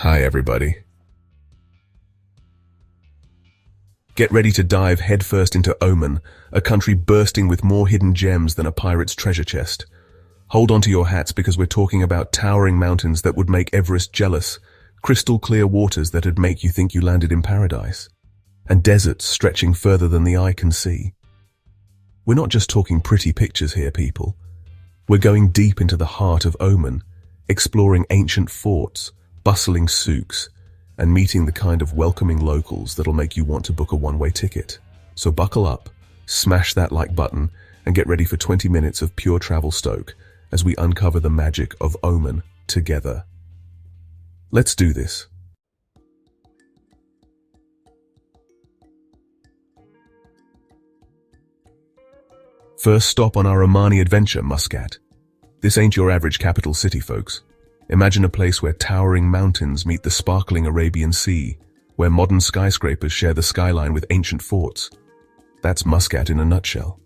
Hi everybody. Get ready to dive headfirst into Oman, a country bursting with more hidden gems than a pirate's treasure chest. Hold on to your hats because we're talking about towering mountains that would make Everest jealous, crystal clear waters that'd make you think you landed in paradise, and deserts stretching further than the eye can see. We're not just talking pretty pictures here, people. We're going deep into the heart of Oman, exploring ancient forts, bustling souks, and meeting the kind of welcoming locals that'll make you want to book a one-way ticket. So buckle up, smash that like button, and get ready for 20 minutes of pure travel stoke as we uncover the magic of Oman together. Let's do this. First stop on our Omani adventure, Muscat. This ain't your average capital city, folks. Imagine a place where towering mountains meet the sparkling Arabian Sea, where modern skyscrapers share the skyline with ancient forts. That's Muscat in a nutshell.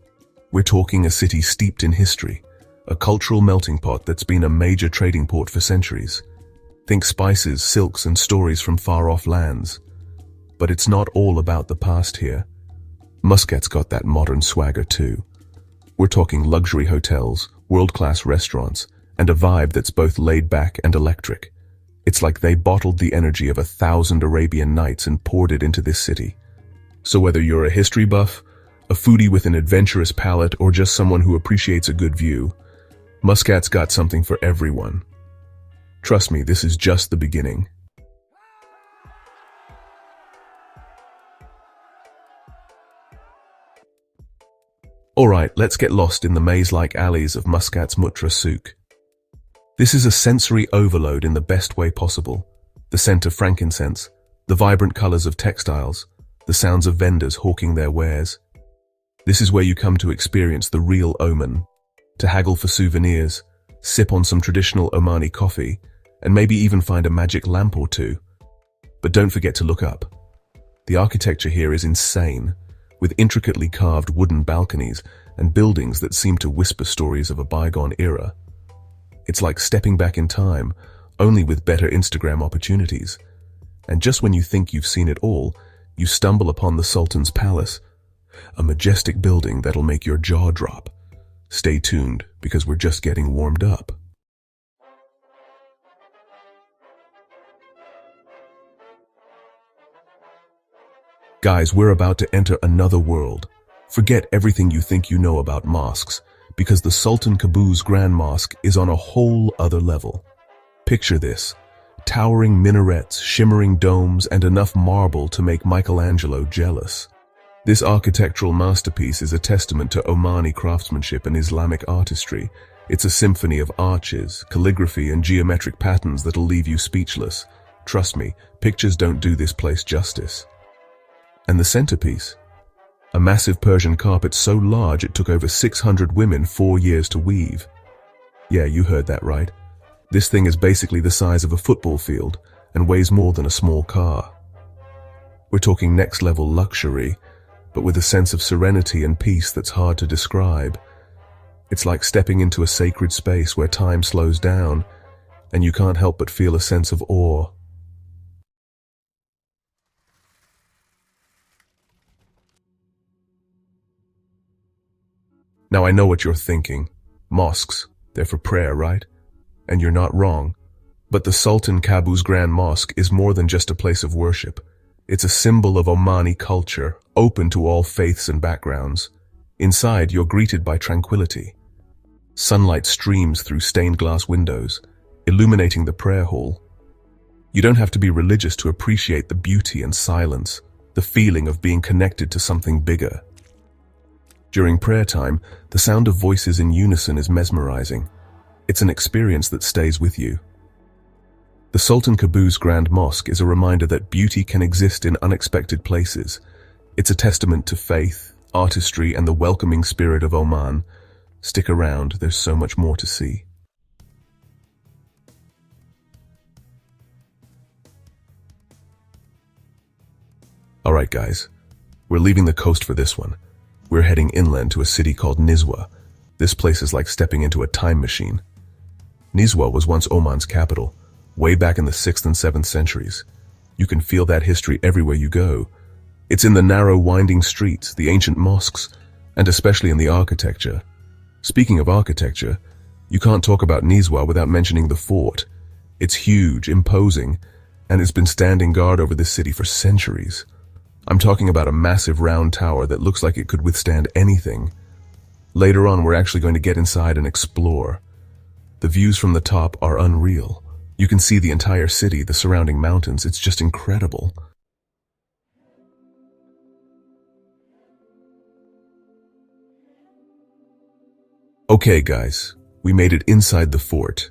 We're talking a city steeped in history, a cultural melting pot that's been a major trading port for centuries. Think spices, silks, and stories from far-off lands. But it's not all about the past here. Muscat's got that modern swagger too. We're talking luxury hotels, world-class restaurants, and a vibe that's both laid-back and electric. It's like they bottled the energy of 1,000 Arabian Nights and poured it into this city. So whether you're a history buff, a foodie with an adventurous palate, or just someone who appreciates a good view, Muscat's got something for everyone. Trust me, this is just the beginning. Alright, let's get lost in the maze-like alleys of Muscat's Mutra souk. This is a sensory overload in the best way possible. The scent of frankincense, the vibrant colors of textiles, the sounds of vendors hawking their wares. This is where you come to experience the real Oman, to haggle for souvenirs, sip on some traditional Omani coffee, and maybe even find a magic lamp or two. But don't forget to look up. The architecture here is insane, with intricately carved wooden balconies and buildings that seem to whisper stories of a bygone era. It's like stepping back in time, only with better Instagram opportunities. And just when you think you've seen it all, you stumble upon the Sultan's Palace, a majestic building that'll make your jaw drop. Stay tuned, because we're just getting warmed up. Guys, we're about to enter another world. Forget everything you think you know about mosques, because the Sultan Qaboos Grand Mosque is on a whole other level. Picture this: towering minarets, shimmering domes, and enough marble to make Michelangelo jealous. This architectural masterpiece is a testament to Omani craftsmanship and Islamic artistry. It's a symphony of arches, calligraphy, and geometric patterns that'll leave you speechless. Trust me, pictures don't do this place justice. And the centerpiece? A massive Persian carpet so large it took over 600 women 4 years to weave. Yeah, you heard that right. This thing is basically the size of a football field and weighs more than a small car. We're talking next-level luxury, but with a sense of serenity and peace that's hard to describe. It's like stepping into a sacred space where time slows down, and you can't help but feel a sense of awe. Now I know what you're thinking. Mosques, they're for prayer, right? And you're not wrong. But the Sultan Qaboos Grand Mosque is more than just a place of worship. It's a symbol of Omani culture, open to all faiths and backgrounds. Inside, you're greeted by tranquility. Sunlight streams through stained glass windows, illuminating the prayer hall. You don't have to be religious to appreciate the beauty and silence, the feeling of being connected to something bigger. During prayer time, the sound of voices in unison is mesmerizing. It's an experience that stays with you. The Sultan Qaboos Grand Mosque is a reminder that beauty can exist in unexpected places. It's a testament to faith, artistry, and the welcoming spirit of Oman. Stick around, there's so much more to see. Alright guys, we're leaving the coast for this one. We're heading inland to a city called Nizwa. This place is like stepping into a time machine. Nizwa was once Oman's capital, way back in the 6th and 7th centuries. You can feel that history everywhere you go. It's in the narrow, winding streets, the ancient mosques, and especially in the architecture. Speaking of architecture, you can't talk about Nizwa without mentioning the fort. It's huge, imposing, and it's been standing guard over this city for centuries. I'm talking about a massive round tower that looks like it could withstand anything. Later on, we're actually going to get inside and explore. The views from the top are unreal. You can see the entire city, the surrounding mountains. It's just incredible. Okay, guys, we made it inside the fort.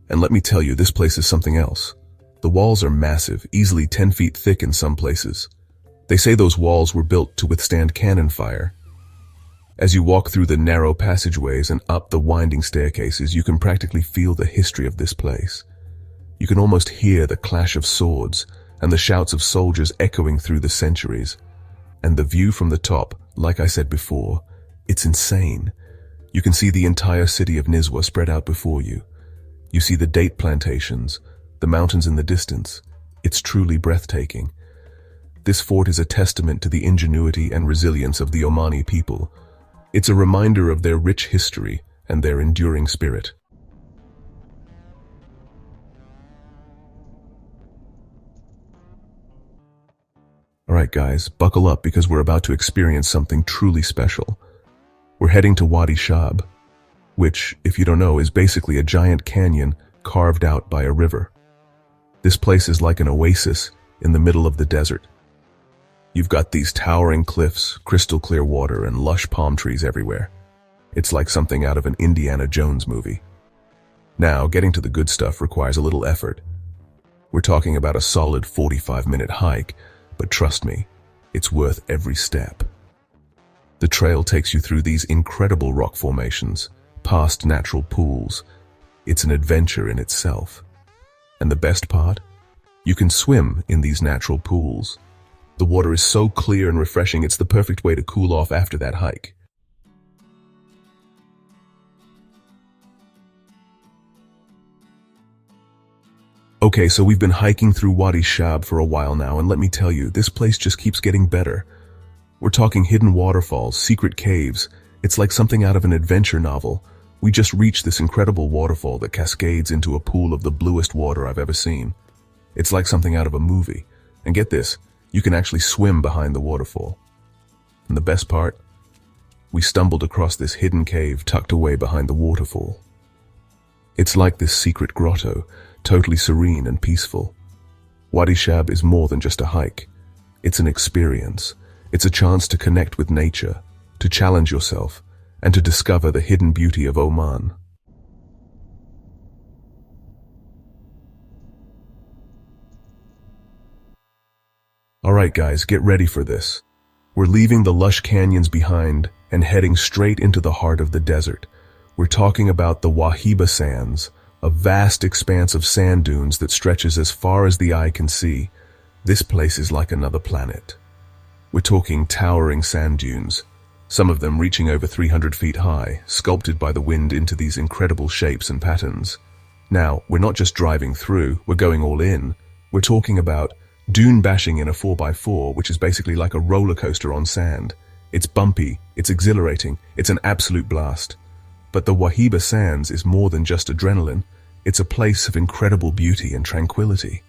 And let me tell you, this place is something else. The walls are massive, easily 10 feet thick in some places. They say those walls were built to withstand cannon fire. As you walk through the narrow passageways and up the winding staircases, you can practically feel the history of this place. You can almost hear the clash of swords and the shouts of soldiers echoing through the centuries. And the view from the top, like I said before, it's insane. You can see the entire city of Nizwa spread out before you. You see the date plantations, the mountains in the distance. It's truly breathtaking. This fort is a testament to the ingenuity and resilience of the Omani people. It's a reminder of their rich history and their enduring spirit. Alright guys, buckle up because we're about to experience something truly special. We're heading to Wadi Shab, which, if you don't know, is basically a giant canyon carved out by a river. This place is like an oasis in the middle of the desert. You've got these towering cliffs, crystal clear water, and lush palm trees everywhere. It's like something out of an Indiana Jones movie. Now, getting to the good stuff requires a little effort. We're talking about a solid 45-minute hike, but trust me, it's worth every step. The trail takes you through these incredible rock formations, past natural pools. It's an adventure in itself. And the best part? You can swim in these natural pools. The water is so clear and refreshing, it's the perfect way to cool off after that hike. Okay, so we've been hiking through Wadi Shab for a while now, and let me tell you, this place just keeps getting better. We're talking hidden waterfalls, secret caves. It's like something out of an adventure novel. We just reached this incredible waterfall that cascades into a pool of the bluest water I've ever seen. It's like something out of a movie. And get this, you can actually swim behind the waterfall. And the best part? We stumbled across this hidden cave tucked away behind the waterfall. It's like this secret grotto, totally serene and peaceful. Wadi Shab is more than just a hike. It's an experience. It's a chance to connect with nature, to challenge yourself, and to discover the hidden beauty of Oman. Alright guys, get ready for this. We're leaving the lush canyons behind and heading straight into the heart of the desert. We're talking about the Wahiba Sands, a vast expanse of sand dunes that stretches as far as the eye can see. This place is like another planet. We're talking towering sand dunes, some of them reaching over 300 feet high, sculpted by the wind into these incredible shapes and patterns. Now, we're not just driving through, we're going all in. We're talking about dune bashing in a 4x4, which is basically like a roller coaster on sand. It's bumpy, it's exhilarating, it's an absolute blast. But the Wahiba Sands is more than just adrenaline. It's a place of incredible beauty and tranquility.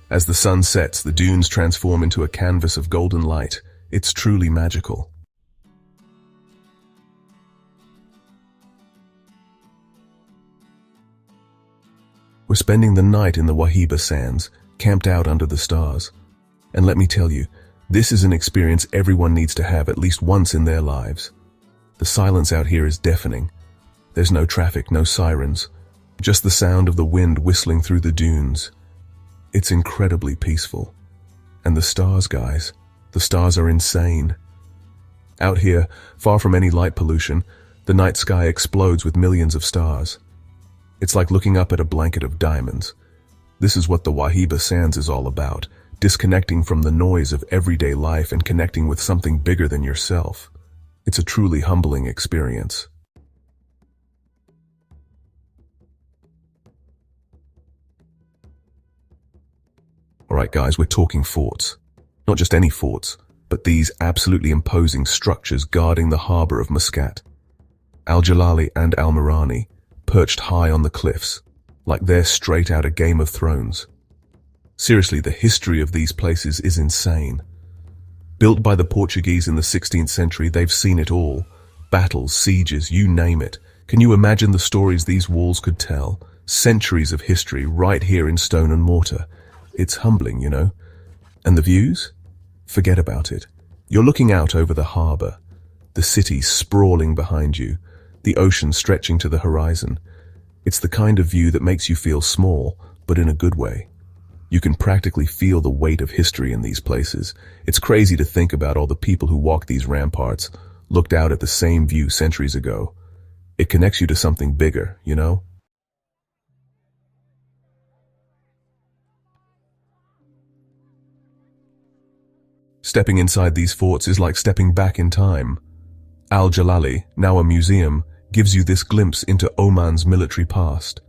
As the sun sets, the dunes transform into a canvas of golden light. It's truly magical. We're spending the night in the Wahiba Sands, camped out under the stars. And let me tell you, this is an experience everyone needs to have at least once in their lives. The silence out here is deafening. There's no traffic, no sirens, just the sound of the wind whistling through the dunes. It's incredibly peaceful. And the stars, guys, the stars are insane. Out here, far from any light pollution, the night sky explodes with millions of stars. It's like looking up at a blanket of diamonds. This is what the Wahiba Sands is all about, disconnecting from the noise of everyday life and connecting with something bigger than yourself. It's a truly humbling experience. Alright guys, we're talking forts. Not just any forts, but these absolutely imposing structures guarding the harbor of Muscat. Al-Jalali and Al-Marani, perched high on the cliffs, like they're straight out of Game of Thrones. Seriously, the history of these places is insane. Built by the Portuguese in the 16th century, they've seen it all. Battles, sieges, you name it. Can you imagine the stories these walls could tell? Centuries of history right here in stone and mortar. It's humbling, you know. And the views? Forget about it. You're looking out over the harbor, the city sprawling behind you, the ocean stretching to the horizon. It's the kind of view that makes you feel small, but in a good way. You can practically feel the weight of history in these places. It's crazy to think about all the people who walked these ramparts, looked out at the same view centuries ago. It connects you to something bigger, you know? Stepping inside these forts is like stepping back in time. Al-Jalali, now a museum, gives you this glimpse into Oman's military past.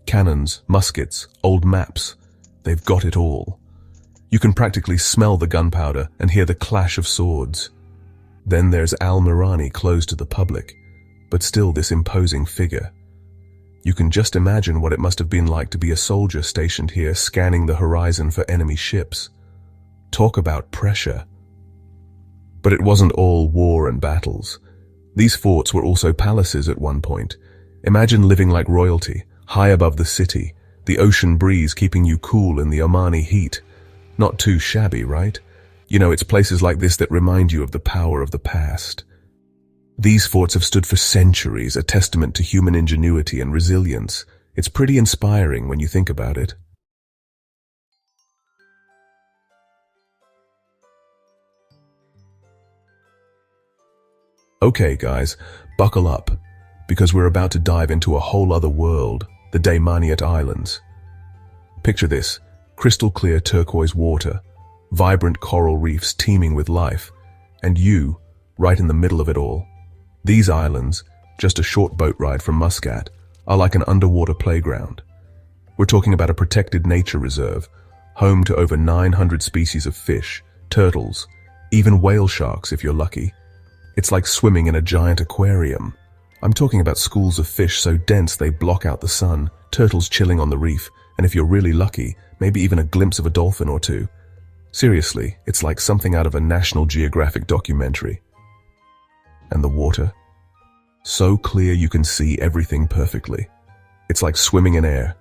Cannons, muskets, old maps. They've got it all. You can practically smell the gunpowder and hear the clash of swords. Then there's Al-Marani, closed to the public, but still this imposing figure. You can just imagine what it must have been like to be a soldier stationed here, scanning the horizon for enemy ships. Talk about pressure. But it wasn't all war and battles. These forts were also palaces at one point. Imagine living like royalty, high above the city, the ocean breeze keeping you cool in the Omani heat. Not too shabby, right? You know, it's places like this that remind you of the power of the past. These forts have stood for centuries, a testament to human ingenuity and resilience. It's pretty inspiring when you think about it. Okay, guys, buckle up, because we're about to dive into a whole other world, the Daymaniat Islands. Picture this, crystal clear turquoise water, vibrant coral reefs teeming with life, and you, right in the middle of it all. These islands, just a short boat ride from Muscat, are like an underwater playground. We're talking about a protected nature reserve, home to over 900 species of fish, turtles, even whale sharks if you're lucky. It's like swimming in a giant aquarium. I'm talking about schools of fish so dense they block out the sun, turtles chilling on the reef, and if you're really lucky, maybe even a glimpse of a dolphin or two. Seriously, it's like something out of a National Geographic documentary. And the water? So clear you can see everything perfectly. It's like swimming in air.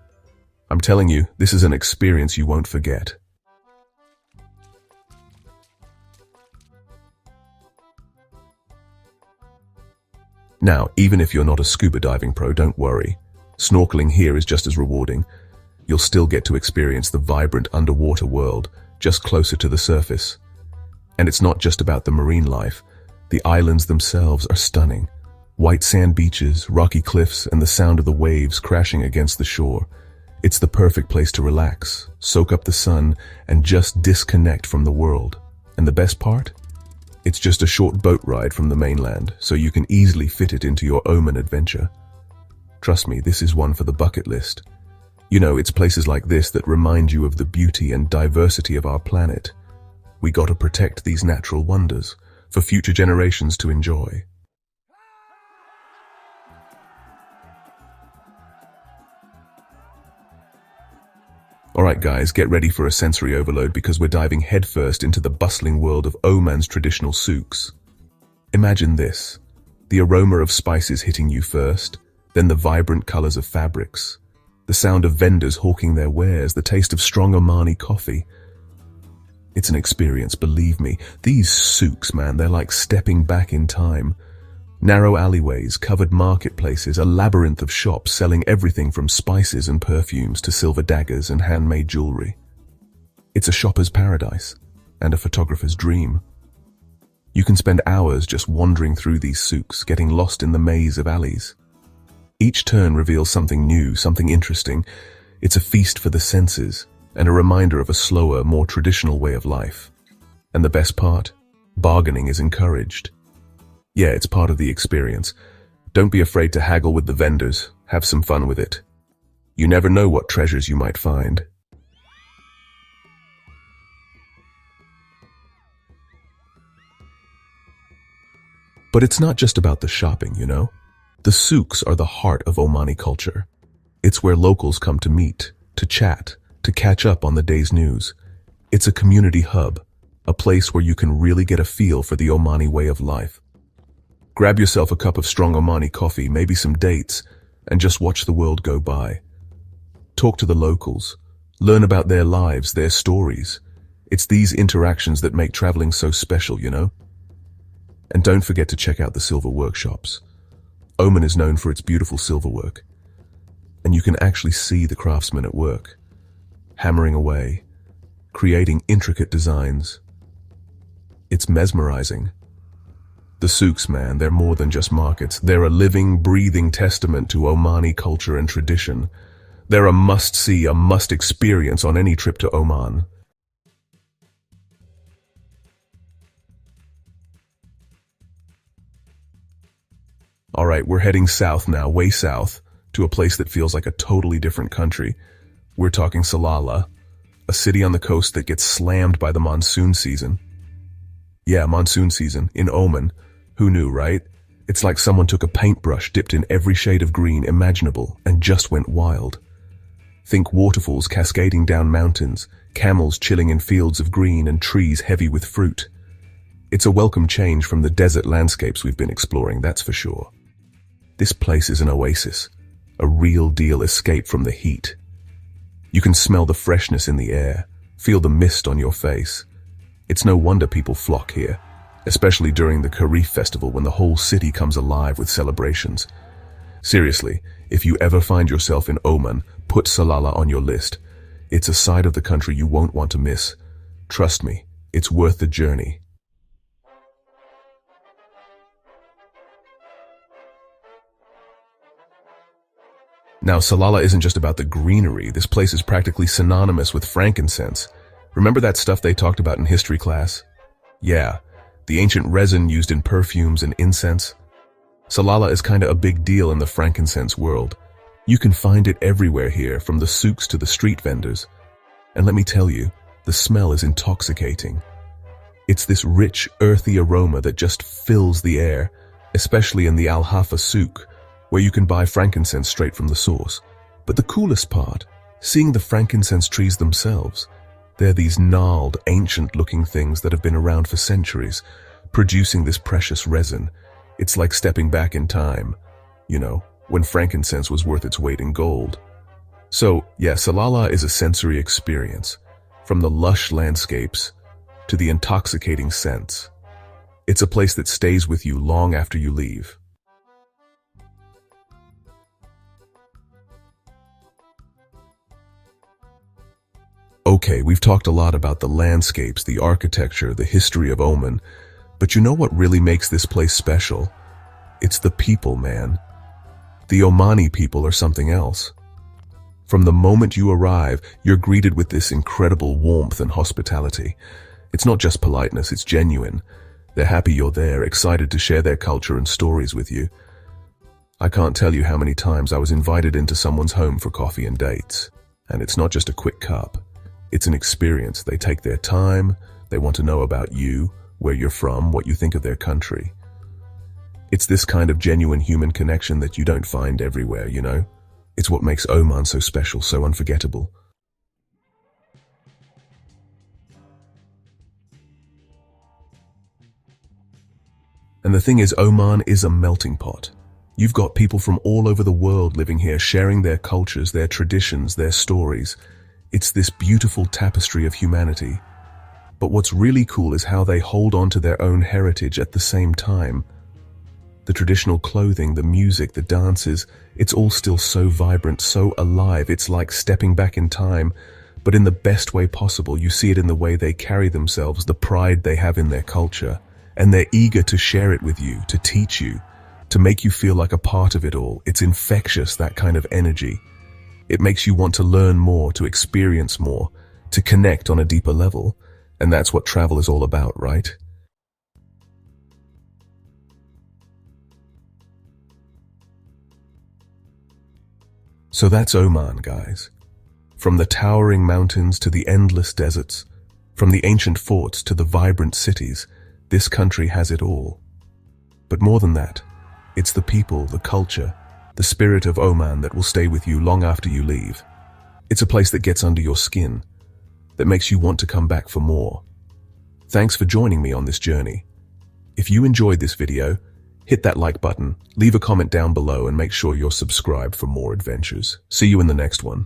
I'm telling you, this is an experience you won't forget. Now, even if you're not a scuba diving pro, don't worry. Snorkeling here is just as rewarding. You'll still get to experience the vibrant underwater world, just closer to the surface. And it's not just about the marine life. The islands themselves are stunning. White sand beaches, rocky cliffs, and the sound of the waves crashing against the shore. It's the perfect place to relax, soak up the sun, and just disconnect from the world. And the best part? It's just a short boat ride from the mainland, so you can easily fit it into your Oman adventure. Trust me, this is one for the bucket list. You know, it's places like this that remind you of the beauty and diversity of our planet. We gotta protect these natural wonders for future generations to enjoy. Alright guys, get ready for a sensory overload because we're diving headfirst into the bustling world of Oman's traditional souks. Imagine this, the aroma of spices hitting you first, then the vibrant colors of fabrics, the sound of vendors hawking their wares, the taste of strong Omani coffee. It's an experience, believe me. These souks, man, they're like stepping back in time. Narrow alleyways, covered marketplaces, a labyrinth of shops selling everything from spices and perfumes to silver daggers and handmade jewelry. It's a shopper's paradise and a photographer's dream. You can spend hours just wandering through these souks, getting lost in the maze of alleys. Each turn reveals something new, something interesting. It's a feast for the senses and a reminder of a slower, more traditional way of life. And the best part? Bargaining is encouraged. Yeah, it's part of the experience. Don't be afraid to haggle with the vendors. Have some fun with it. You never know what treasures you might find. But it's not just about the shopping, you know? The souks are the heart of Omani culture. It's where locals come to meet, to chat, to catch up on the day's news. It's a community hub, a place where you can really get a feel for the Omani way of life. Grab yourself a cup of strong Omani coffee, maybe some dates, and just watch the world go by. Talk to the locals. Learn about their lives, their stories. It's these interactions that make traveling so special, you know? And don't forget to check out the silver workshops. Oman is known for its beautiful silver work. And you can actually see the craftsmen at work, hammering away, creating intricate designs. It's mesmerizing. The souks, man, they're more than just markets. They're a living, breathing testament to Omani culture and tradition. They're a must-see, a must-experience on any trip to Oman. All right, we're heading south now, way south, to a place that feels like a totally different country. We're talking Salalah, a city on the coast that gets slammed by the monsoon season. Yeah, monsoon season, in Oman. Who knew, right? It's like someone took a paintbrush dipped in every shade of green imaginable and just went wild. Think waterfalls cascading down mountains, camels chilling in fields of green and trees heavy with fruit. It's a welcome change from the desert landscapes we've been exploring, that's for sure. This place is an oasis, a real deal escape from the heat. You can smell the freshness in the air, feel the mist on your face. It's no wonder people flock here, especially during the Kharif festival when the whole city comes alive with celebrations. Seriously, if you ever find yourself in Oman, put Salalah on your list. It's a side of the country you won't want to miss. Trust me, it's worth the journey. Now, Salalah isn't just about the greenery. This place is practically synonymous with frankincense. Remember that stuff they talked about in history class? Yeah, the ancient resin used in perfumes and incense. Salalah is kinda a big deal in the frankincense world. You can find it everywhere here, from the souks to the street vendors. And let me tell you, the smell is intoxicating. It's this rich, earthy aroma that just fills the air, especially in the Al-Hafa souk, where you can buy frankincense straight from the source. But the coolest part, seeing the frankincense trees themselves. They're these gnarled, ancient-looking things that have been around for centuries, producing this precious resin. It's like stepping back in time, you know, when frankincense was worth its weight in gold. So, yeah, Salalah is a sensory experience, from the lush landscapes to the intoxicating scents. It's a place that stays with you long after you leave. Okay, we've talked a lot about the landscapes, the architecture, the history of Oman, but you know what really makes this place special? It's the people, man. The Omani people are something else. From the moment you arrive, you're greeted with this incredible warmth and hospitality. It's not just politeness, it's genuine. They're happy you're there, excited to share their culture and stories with you. I can't tell you how many times I was invited into someone's home for coffee and dates. And it's not just a quick cup. It's an experience. They take their time, they want to know about you, where you're from, what you think of their country. It's this kind of genuine human connection that you don't find everywhere, you know? It's what makes Oman so special, so unforgettable. And the thing is, Oman is a melting pot. You've got people from all over the world living here, sharing their cultures, their traditions, their stories. It's this beautiful tapestry of humanity. But what's really cool is how they hold on to their own heritage at the same time. The traditional clothing, the music, the dances, it's all still so vibrant, so alive. It's like stepping back in time, but in the best way possible. You see it in the way they carry themselves, the pride they have in their culture, and they're eager to share it with you, to teach you, to make you feel like a part of it all. It's infectious, that kind of energy. It makes you want to learn more, to experience more, to connect on a deeper level. And that's what travel is all about, right? So that's Oman, guys. From the towering mountains to the endless deserts, from the ancient forts to the vibrant cities, this country has it all. But more than that, it's the people, the culture, the spirit of Oman that will stay with you long after you leave. It's a place that gets under your skin, that makes you want to come back for more. Thanks for joining me on this journey. If you enjoyed this video, hit that like button, leave a comment down below, and make sure you're subscribed for more adventures. See you in the next one.